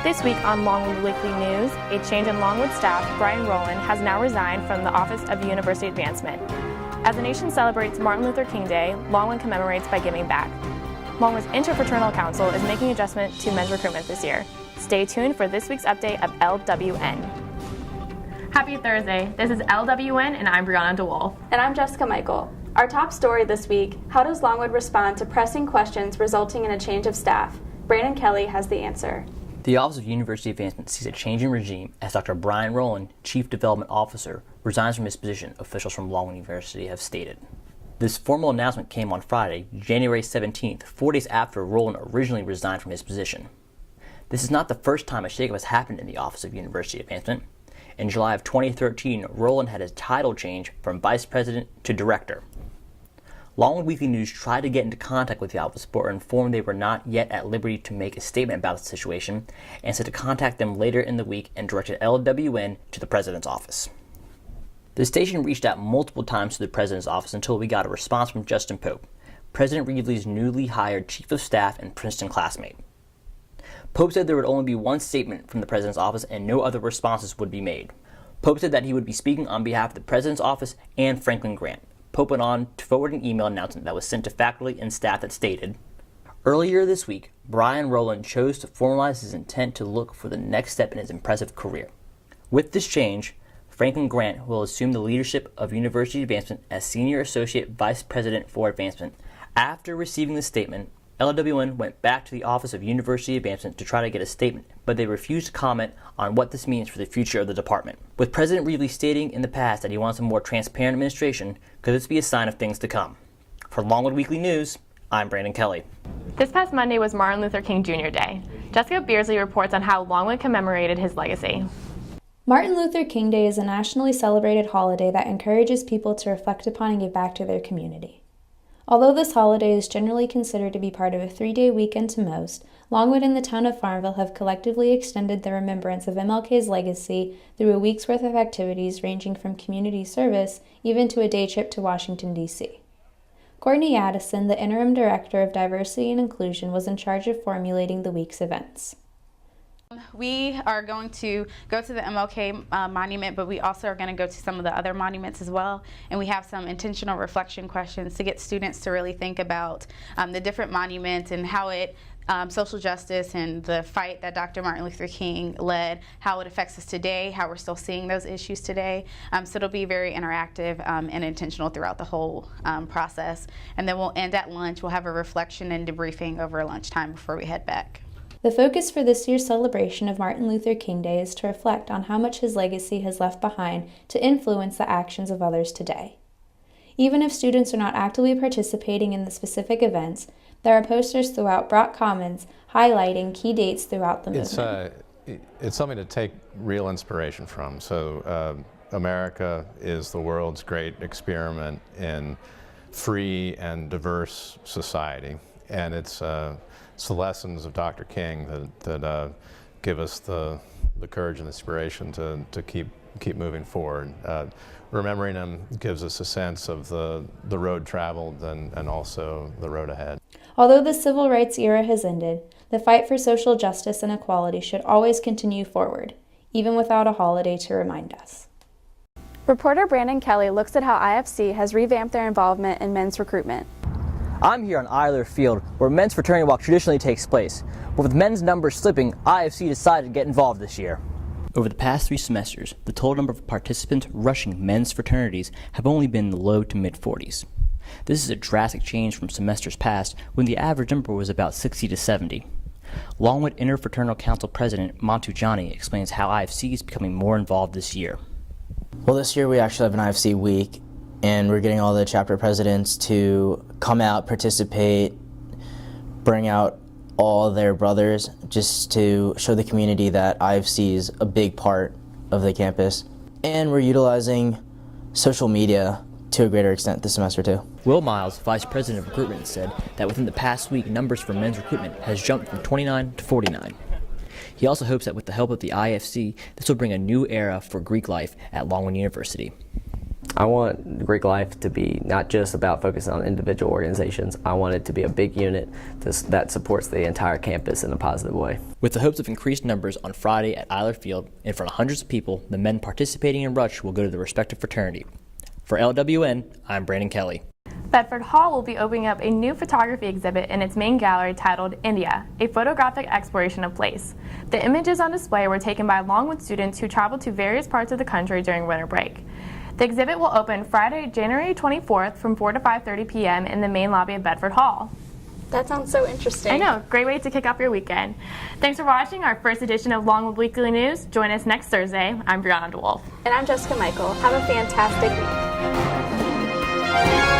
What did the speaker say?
This week on Longwood Weekly News, a change in Longwood staff, Brian Rowland, has now resigned from the Office of University Advancement. As the nation celebrates Martin Luther King Day, Longwood commemorates by giving back. Longwood's Interfraternal Council is making adjustment to men's recruitment this year. Stay tuned for this week's update of LWN. Happy Thursday. This is LWN and I'm Brianna DeWolf. And I'm Jessica Michael. Our top story this week, how does Longwood respond to pressing questions resulting in a change of staff? Brandon Kelly has the answer. The Office of University Advancement sees a change in regime as Dr. Brian Rowland, Chief Development Officer, resigns from his position, officials from Longwood University have stated. This formal announcement came on Friday, January 17th, 4 days after Rowland originally resigned from his position. This is not the first time a shakeup has happened in the Office of University Advancement. In July of 2013, Rowland had his title change from Vice President to Director. Longwood Weekly News tried to get into contact with the office, but were informed they were not yet at liberty to make a statement about the situation, and said to contact them later in the week and directed LWN to the President's office. The station reached out multiple times to the President's office until we got a response from Justin Pope, President Reevely's newly hired Chief of Staff and Princeton classmate. Pope said there would only be one statement from the President's office and no other responses would be made. Pope said that he would be speaking on behalf of the President's office and Franklin Grant. Pope went on to forward an email announcement that was sent to faculty and staff that stated, "Earlier this week, Brian Rowland chose to formalize his intent to look for the next step in his impressive career. With this change, Franklin Grant will assume the leadership of University Advancement as Senior Associate Vice President for Advancement." After receiving the statement, LWN went back to the Office of University Advancement to try to get a statement, but they refused to comment on what this means for the future of the department. With President Reevely stating in the past that he wants a more transparent administration, could this be a sign of things to come? For Longwood Weekly News, I'm Brandon Kelly. This past Monday was Martin Luther King Jr. Day. Jessica Beersley reports on how Longwood commemorated his legacy. Martin Luther King Day is a nationally celebrated holiday that encourages people to reflect upon and give back to their community. Although this holiday is generally considered to be part of a 3-day weekend to most, Longwood and the town of Farmville have collectively extended the remembrance of MLK's legacy through a week's worth of activities ranging from community service even to a day trip to Washington, D.C. Courtney Addison, the interim director of diversity and inclusion, was in charge of formulating the week's events. We are going to go to the MLK monument, but we also are going to go to some of the other monuments as well. And we have some intentional reflection questions to get students to really think about the different monuments and how it, social justice and the fight that Dr. Martin Luther King led, how it affects us today, how we're still seeing those issues today. So it'll be very interactive and intentional throughout the whole process. And then we'll end at lunch. We'll have a reflection and debriefing over lunchtime before we head back. The focus for this year's celebration of Martin Luther King Day is to reflect on how much his legacy has left behind to influence the actions of others today. Even if students are not actively participating in the specific events, there are posters throughout Brock Commons highlighting key dates throughout the movement. It's something to take real inspiration from. So America is the world's great experiment in free and diverse society, and it's the lessons of Dr. King that give us the courage and inspiration to keep moving forward. Remembering him gives us a sense of the road traveled and also the road ahead. Although the civil rights era has ended, the fight for social justice and equality should always continue forward, even without a holiday to remind us. Reporter Brandon Kelly looks at how IFC has revamped their involvement in men's recruitment. I'm here on Eiler Field, where men's fraternity walk traditionally takes place. But with men's numbers slipping, IFC decided to get involved this year. Over the past 3 semesters, the total number of participants rushing men's fraternities have only been in the low to mid-40s. This is a drastic change from semesters past, when the average number was about 60 to 70. Longwood Interfraternal Council President Montu Johnny explains how IFC is becoming more involved this year. Well, this year we actually have an IFC week, and we're getting all the chapter presidents to come out, participate, bring out all their brothers, just to show the community that IFC is a big part of the campus. And we're utilizing social media to a greater extent this semester too. Will Miles, Vice President of Recruitment, said that within the past week, numbers for men's recruitment has jumped from 29 to 49. He also hopes that with the help of the IFC, this will bring a new era for Greek life at Longwood University. I want Greek life to be not just about focusing on individual organizations. I want it to be a big unit that supports the entire campus in a positive way. With the hopes of increased numbers on Friday at Eiler Field in front of hundreds of people, the men participating in Rush will go to their respective fraternity. For LWN, I'm Brandon Kelly. Bedford Hall will be opening up a new photography exhibit in its main gallery titled India, a photographic exploration of place. The images on display were taken by Longwood students who traveled to various parts of the country during winter break. The exhibit will open Friday, January 24th from 4 to 5:30 p.m. in the main lobby of Bedford Hall. That sounds so interesting. I know, great way to kick off your weekend. Thanks for watching our first edition of Longwood Weekly News. Join us next Thursday. I'm Brianna DeWolf. And I'm Jessica Michael. Have a fantastic week.